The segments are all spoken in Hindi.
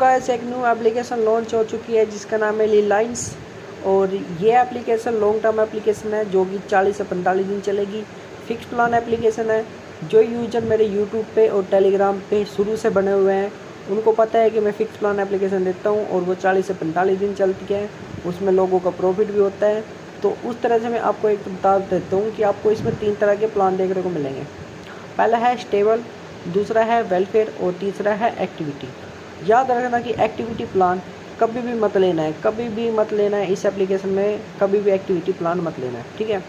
गाइस, एक न्यू एप्लीकेशन लॉन्च हो चुकी है जिसका नाम है लीलाइंस। और ये एप्लीकेशन लॉन्ग टर्म एप्लीकेशन है जो कि 40 से 45 दिन चलेगी। फिक्स प्लान एप्लीकेशन है। जो यूजर मेरे यूट्यूब पे और टेलीग्राम पे शुरू से बने हुए हैं उनको पता है कि मैं फ़िक्स प्लान एप्लीकेशन देता हूँ और वो 40 से 45 दिन चलती है। उसमें लोगों का प्रॉफिट भी होता है। तो उस तरह से मैं आपको एक बता देता हूँ कि आपको इसमें 3 तरह के प्लान देखने को मिलेंगे। पहला है स्टेबल, दूसरा है वेलफेयर और तीसरा है एक्टिविटी। याद रखना कि एक्टिविटी प्लान कभी भी मत लेना है, कभी भी मत लेना है। इस एप्लीकेशन में कभी भी एक्टिविटी प्लान मत लेना है, ठीक है।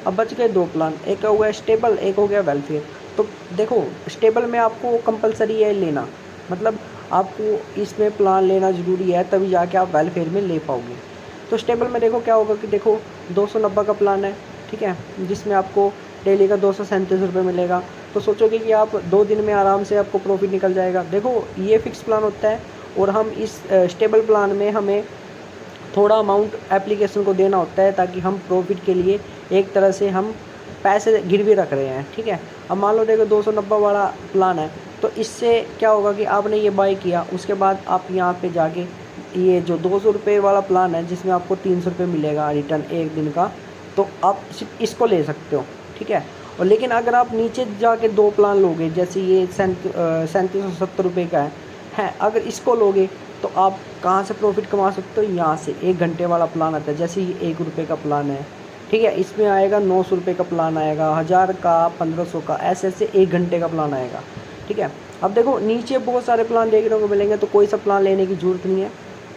अब बच गए 2 प्लान, एक हो गया स्टेबल, एक हो गया वेलफेयर। तो देखो, स्टेबल में आपको कंपलसरी है लेना, मतलब आपको इसमें प्लान लेना ज़रूरी है, तभी जाके आप वेलफेयर में ले पाओगे। तो स्टेबल में देखो क्या होगा कि देखो 290 का प्लान है, ठीक है, जिसमें आपको डेली का 237 रुपये मिलेगा। तो सोचोगे कि आप 2 दिन में आराम से आपको प्रॉफिट निकल जाएगा। देखो, ये फिक्स प्लान होता है और हम इस स्टेबल प्लान में हमें थोड़ा अमाउंट एप्लीकेशन को देना होता है ताकि हम प्रॉफिट के लिए एक तरह से हम पैसे गिरवी रख रहे हैं, ठीक है। अब मान लो देखो 290 वाला प्लान है, तो इससे क्या होगा कि आपने ये बाय किया, उसके बाद आप यहाँ पे जाके ये जो 200 रुपये वाला प्लान है जिसमें आपको 300 रुपये मिलेगा रिटर्न एक दिन का, तो आप सिर्फ इसको ले सकते हो, ठीक है। और लेकिन अगर आप नीचे जाके 2 प्लान लोगे, जैसे ये 3770 रुपये का है, अगर इसको लोगे तो आप कहाँ से प्रॉफिट कमा सकते हो? यहाँ से 1 घंटे वाला प्लान आता है। जैसे ये 1 रुपये का प्लान है, ठीक है, इसमें आएगा 900 रुपये का प्लान आएगा, 1000 का, 1500 का, ऐसे ऐसे 1 घंटे का प्लान आएगा, ठीक है। अब देखो नीचे बहुत सारे प्लान देखने को मिलेंगे, तो कोई सा प्लान लेने की ज़रूरत नहीं है।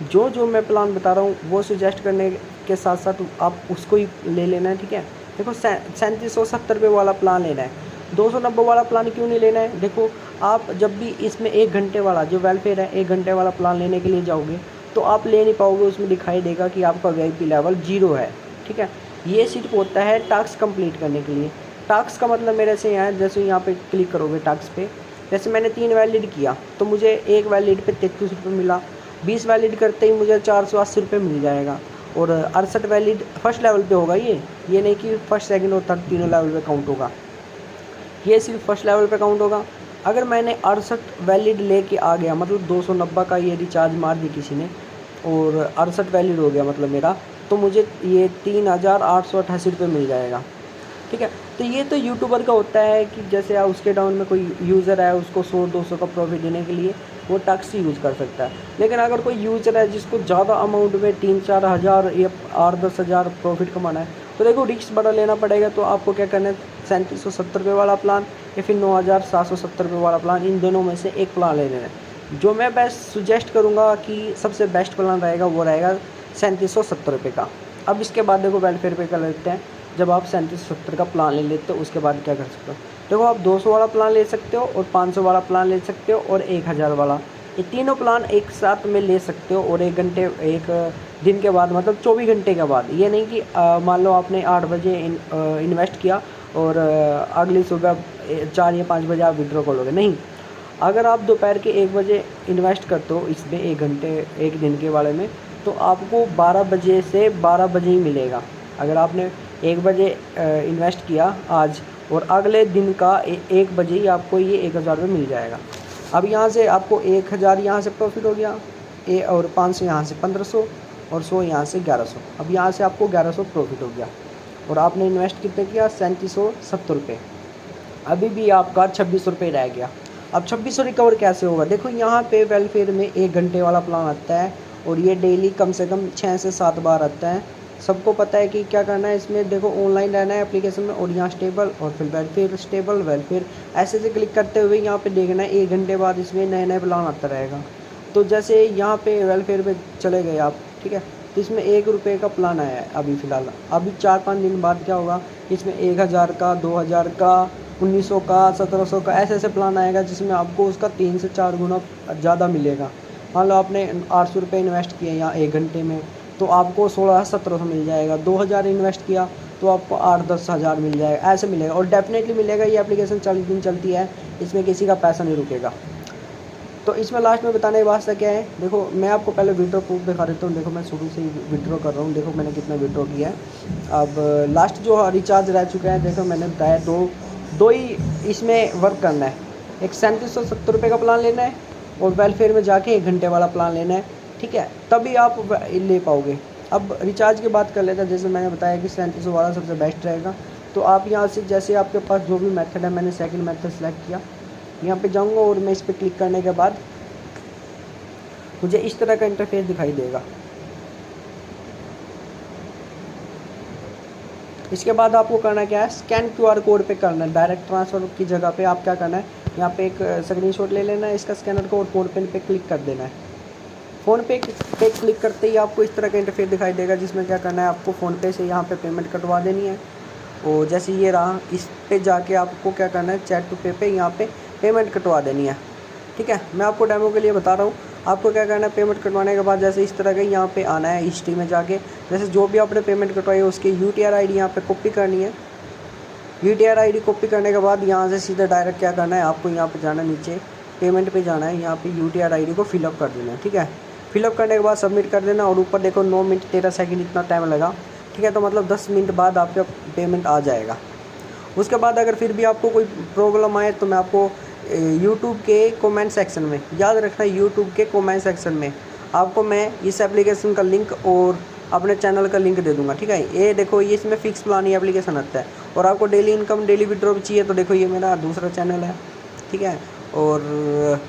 जो मैं प्लान बता रहा हूँ वो सजेस्ट करने के साथ साथ आप उसको ही ले लेना है, ठीक है। देखो 3770 रुपये वाला प्लान लेना है, 290 वाला प्लान क्यों नहीं लेना है? देखो, आप जब भी इसमें 1 घंटे वाला जो वेलफेयर है 1 घंटे वाला प्लान लेने के लिए जाओगे तो आप ले नहीं पाओगे। उसमें दिखाई देगा कि आपका VIP लेवल 0 है, ठीक है। ये सिर्फ होता है टास्क कंप्लीट करने के लिए। टास्क का मतलब मेरे से यहाँ, जैसे यहाँ पे क्लिक करोगे टास्क पे, जैसे मैंने 3 वैलिड किया तो मुझे 1 वैलिड पे 33 रुपये मिला, 20 वैलिड करते ही मुझे 480 रुपये मिल जाएगा। और 68 वैलिड फर्स्ट लेवल पे होगा। ये नहीं कि फर्स्ट सेकंड और थर्ड तीनों लेवल पे काउंट होगा, ये सिर्फ फर्स्ट लेवल पे काउंट होगा। अगर मैंने 68 वैलिड लेके आ गया, मतलब 290 का ये रिचार्ज मार दी किसी ने और 68 वैलिड हो गया मतलब मेरा, तो मुझे ये 3888 रुपये मिल जाएगा, ठीक है। तो ये तो यूट्यूबर का होता है कि जैसे उसके डाउन में कोई यूज़र है, उसको 100-200 का प्रॉफिट देने के लिए वो टैक्स यूज़ कर सकता है। लेकिन अगर कोई यूज़र है जिसको ज़्यादा अमाउंट में 3-4 हज़ार या 8-10 हज़ार प्रॉफिट कमाना है, तो देखो रिस्क बड़ा लेना पड़ेगा। तो आपको क्या करना है, 3770 रुपये वाला प्लान या फिर 9770 रुपये वाला प्लान, इन दोनों में से एक प्लान ले लेना है। जो मैं बेस्ट सुजेस्ट करूँगा कि सबसे बेस्ट प्लान रहेगा वो रहेगा 3770 रुपये का। अब इसके बाद देखो वेलफेयर पे कर लेते हैं। जब आप 3770 का प्लान ले लेते हो उसके बाद क्या कर सकते हो? देखो, आप 200 वाला प्लान ले सकते हो और 500 वाला प्लान ले सकते हो और 1000 वाला, ये तीनों प्लान एक साथ में ले सकते हो। और 1 दिन के बाद, मतलब 24 घंटे के बाद। ये नहीं कि मान लो आपने 8 बजे इन्वेस्ट किया और अगली सुबह 4 या 5 बजे आप विड्रॉ कर लोगे, नहीं। अगर आप दोपहर के 1 बजे इन्वेस्ट करते हो इसमें 1 घंटे 1 दिन के वाले में, तो आपको 12 बजे से 12 बजे ही मिलेगा। अगर आपने 1 बजे इन्वेस्ट किया आज और अगले दिन का 1 बजे ही आपको ये 1000 रुपये मिल जाएगा। अब यहाँ से आपको 1000 यहाँ से प्रॉफिट हो गया, और 500 यहाँ से 1500 और 100 यहाँ से 1100। अब यहाँ से आपको 1100 प्रॉफिट हो गया और आपने इन्वेस्ट कितने किया? 3770 रुपये। अभी भी आपका 2600 रुपये रह गया। अब 2600 रिकवर कैसे होगा? देखो, यहाँ पे वेलफेयर में 1 घंटे वाला प्लान आता है और ये डेली कम से कम 6 से 7 बार आता है। सबको पता है कि क्या करना है इसमें। देखो, ऑनलाइन रहना है एप्लीकेशन में और यहाँ स्टेबल और फिर वेलफेयर, स्टेबल, वेलफेयर, ऐसे से क्लिक करते हुए यहाँ पे देखना है 1 घंटे बाद इसमें नए प्लान आता रहेगा। तो जैसे यहाँ पे वेलफेयर पे चले गए आप, ठीक है, तो इसमें 1 रुपये का प्लान आया है अभी फ़िलहाल। अभी 4-5 दिन बाद क्या होगा, इसमें 1000 का, 2000 का, 1900 का, 1700 का, ऐसे ऐसे प्लान आएगा जिसमें आपको उसका 3 से 4 गुना ज़्यादा मिलेगा। मान लो आपने 800 रुपये इन्वेस्ट किए यहाँ 1 घंटे में, तो आपको 1600-1700 मिल जाएगा। 2000 इन्वेस्ट किया तो आपको 8-10 हज़ार मिल जाएगा, ऐसे मिलेगा। और डेफिनेटली मिलेगा। ये एप्लीकेशन 40 दिन चलती है, इसमें किसी का पैसा नहीं रुकेगा। तो इसमें लास्ट में बताने की वास्ता क्या है, देखो मैं आपको पहले विड्रॉ प्रूफ दिखा देता हूँ। देखो, मैं शुरू से ही विड्रॉ कर रहा हूँ। देखो मैंने कितना विड्रॉ किया है। अब लास्ट जो रिचार्ज रह चुका है, देखो मैंने बताया दो ही इसमें वर्क करना है। एक 3770 रुपये का प्लान लेना है और वेलफेयर में जाके 1 घंटे वाला प्लान लेना है, ठीक है, तभी आप ले पाओगे। अब रिचार्ज की बात कर लेते हैं। जैसे मैंने बताया कि 3700 वाला सबसे बेस्ट रहेगा। तो आप यहाँ से जैसे आपके पास जो भी मेथड है, मैंने सेकंड मेथड सेलेक्ट किया, यहाँ पे जाऊँगा और मैं इस पर क्लिक करने के बाद मुझे इस तरह का इंटरफेस दिखाई देगा। इसके बाद आपको करना क्या है, स्कैन QR कोड पे करना है। डायरेक्ट ट्रांसफ़र की जगह पे आप क्या करना है, यहाँ पे एक स्क्रीनशॉट ले लेना है इसका स्कैनर को और फ़ोन पे क्लिक कर देना है। फ़ोन पे क्लिक करते ही आपको इस तरह का इंटरफेस दिखाई देगा, जिसमें क्या करना है, आपको फ़ोन पे से यहाँ पे पेमेंट कटवा देनी है। और जैसे ये रहा, इस पे जाके आपको क्या करना है, चैट टू पे पे यहाँ पे पेमेंट कटवा देनी है, ठीक है। मैं आपको डेमो के लिए बता रहा हूँ। आपको क्या करना है, पेमेंट कटवाने के बाद जैसे इस तरह का यहाँ पे आना है, हिस्ट्री में जाके जैसे जो भी आपने पेमेंट कटवाई है उसकी UTR ID यहाँ पे कॉपी करनी है। UTR ID कॉपी करने के बाद यहाँ से सीधा डायरेक्ट क्या करना है, आपको यहाँ पे जाना है, नीचे पेमेंट पे जाना है, यहाँ पे UTR ID को फिलअप कर देना है, ठीक है। फिलअप करने के बाद सबमिट कर देना और ऊपर देखो 9 मिनट 13 सेकंड इतना टाइम लगा, ठीक है। तो मतलब 10 मिनट बाद आपका पेमेंट आ जाएगा। उसके बाद अगर फिर भी आपको कोई प्रॉब्लम आए तो मैं आपको यूट्यूब के कमेंट सेक्शन में, याद रखना यूट्यूब के कमेंट सेक्शन में आपको मैं इस एप्लीकेशन का लिंक और अपने चैनल का लिंक दे दूंगा, ठीक है। ये देखो, ये इसमें फिक्स प्लान ही एप्लीकेशन आता है। और आपको डेली इनकम डेली विड्रॉ चाहिए तो देखो ये मेरा दूसरा चैनल है, ठीक है, और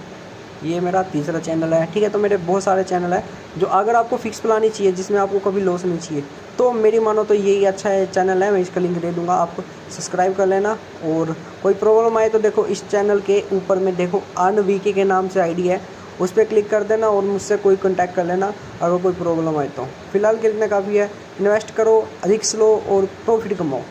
ये मेरा तीसरा चैनल है, ठीक है। तो मेरे बहुत सारे चैनल है जो अगर आपको फिक्स प्लान ही चाहिए जिसमें आपको कभी लॉस नहीं चाहिए तो मेरी मानो तो यही अच्छा है चैनल है। मैं इसका लिंक दे दूंगा, आप सब्सक्राइब कर लेना। और कोई प्रॉब्लम आए तो देखो इस चैनल के ऊपर में देखो अर्न वीके के नाम से ID है, उस पर क्लिक कर देना और मुझसे कोई कॉन्टैक्ट कर लेना अगर कोई प्रॉब्लम आए तो। फिलहाल के लिए काफ़ी है। इन्वेस्ट करो, रिस्क लो और प्रॉफिट कमाओ।